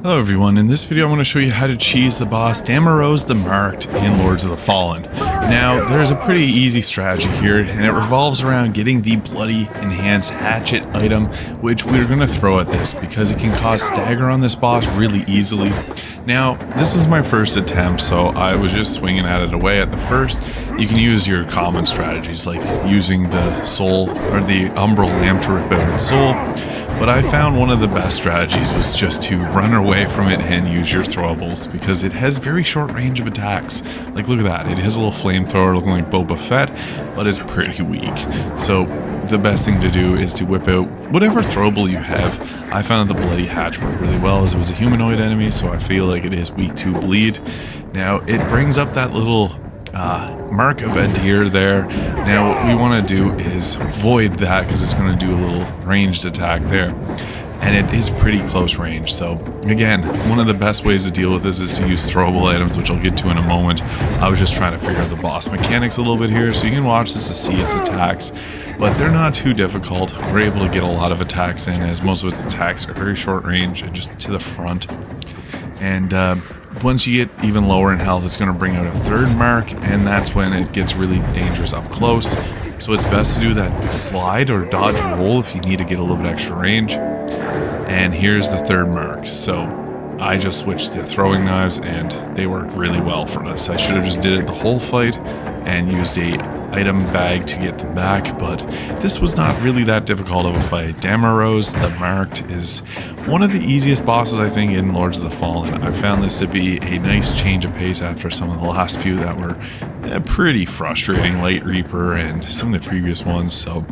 Hello everyone, in this video I want to show you how to cheese the boss Damarose the Marked in Lords of the Fallen. Now, there's a pretty easy strategy here, and it revolves around getting the bloody enhanced hatchet item, which we're going to throw at this because it can cause stagger on this boss really easily. Now, this is my first attempt, so I was just swinging at it away at the first. You can use your common strategies like using the soul or the umbral lamp to rip out its soul. But I found one of the best strategies was just to run away from it and use your throwables, because it has very short range of attacks. Like, look at that, it has a little flamethrower looking like Boba Fett, but it's pretty weak. So the best thing to do is to whip out whatever throwable you have. I found the bloody hatch worked really well as it was a humanoid enemy, so I feel like it is weak to bleed. Now it brings up that little mark of a deer there. Now what we want to do is void that because it's going to do a little ranged attack there, and it is pretty close range. So again, one of the best ways to deal with this is to use throwable items, which I'll get to in a moment. I was just trying to figure out the boss mechanics a little bit here, so you can watch this to see its attacks, but they're not too difficult. We're able to get a lot of attacks in, as most of its attacks are very short range and just to the front. And once you get even lower in health, it's going to bring out a third mark, and that's when it gets really dangerous up close. So it's best to do that slide or dodge roll if you need to get a little bit extra range. And here's the third mark. So I just switched the throwing knives, and they worked really well for this. I should have just did it the whole fight and used a item bag to get them back, but this was not really that difficult of a fight. Damarose the Marked is one of the easiest bosses, I think, in Lords of the Fallen. I found this to be a nice change of pace after some of the last few that were pretty frustrating, Light Reaper and some of the previous ones. So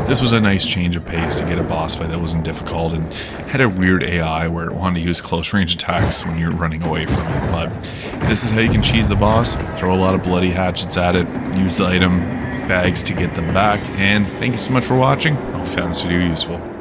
this was a nice change of pace to get a boss fight that wasn't difficult and had a weird AI where it wanted to use close range attacks when you're running away from it. But this is how you can cheese the boss. Throw a lot of bloody hatchets at it, use the item bags to get them back, and thank you so much for watching. I hope you found this video useful.